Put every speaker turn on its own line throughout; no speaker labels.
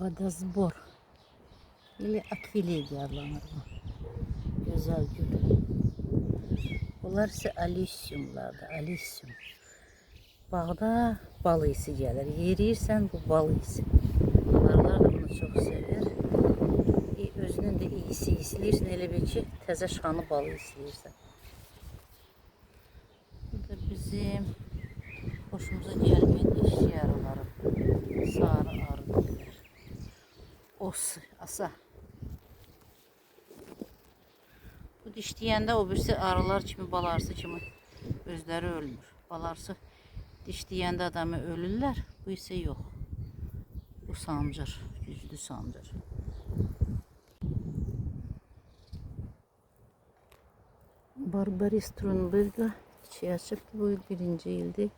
Vadazbor ile akvilegi adlanır bu. Güzel gül. Bunlar ise alisyumlardır. Alisyum. Bağda bal isi gəlir. Yeriyirsən bu bal isi. Arılar da bunu çok sever. Özünün de iyisi istəyirsən, elə bil ki, təzə şanı balı istəyirsən. Bu da bizim hoşumuza gəlməyən eşya arıları. Sarı arı deyirlər. Os, asa. Bu dişləyəndə o birisi arılar kimi, balarsı kimi özləri ölmür. Balarsı dişləyəndə adamı ölürlər, bu ise yox. Bu sancır, güclü sancır. Barbaris Trunberga çiçeği açıp bu yıl 1. ildi.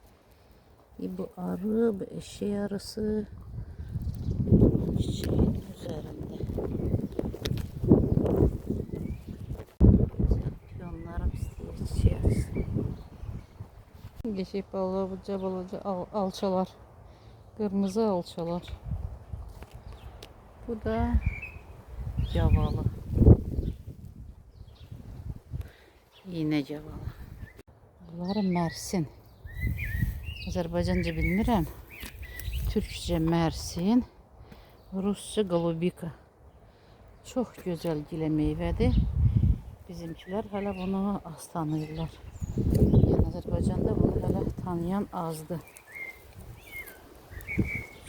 Bu arı, bu eşeği arısı çiçeğin üzerinde. Piyonlarım istiyor çiçeği arısı. Geçip balaca balaca alçalar. Kırmızı alçalar. Bu da cavalı. Yine cavalı. Bunlar Mersin. Azerbaycanca bilmirəm. Türkçe Mersin. Rusça Golubika. Çok güzel gile meyvədir. Bizimkiler hala bunu az tanıyırlar. Yani Azerbaycan'da bunu hala tanıyan azdı.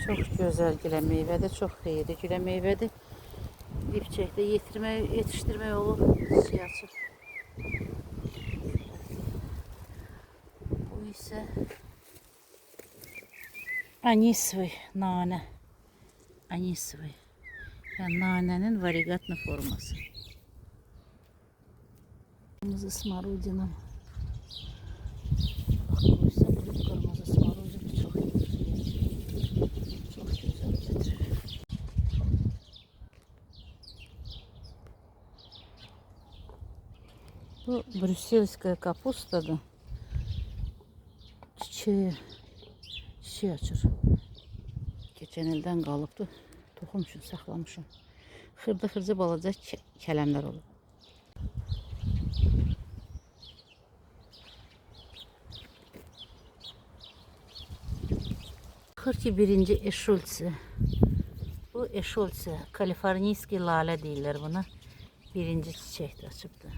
Çok güzel gile meyvədir. Çok xeyirli gile meyvədir. Dipçəkdə yetiştirmək olur. Çiçək açıb. Bu ise anisvay nane. Anisvay. Yani nanenin varigatlı forması. Kırmızı smarudina. Bak bu ise kırmızı smarudina çok iyi. Çok güzel getiriyor. Bu brüsselskaya kapustadır. Çiçeği açır. Geçen ildən qalıbdı. Toxumuşum, saxlamışım. Xırda balaca kələmlər olur. Baxır ki, 1. eşultsi. Bu eşultsi, kaliforniyski lalə deyirlər buna. 1. çiçəkdə açıbdı.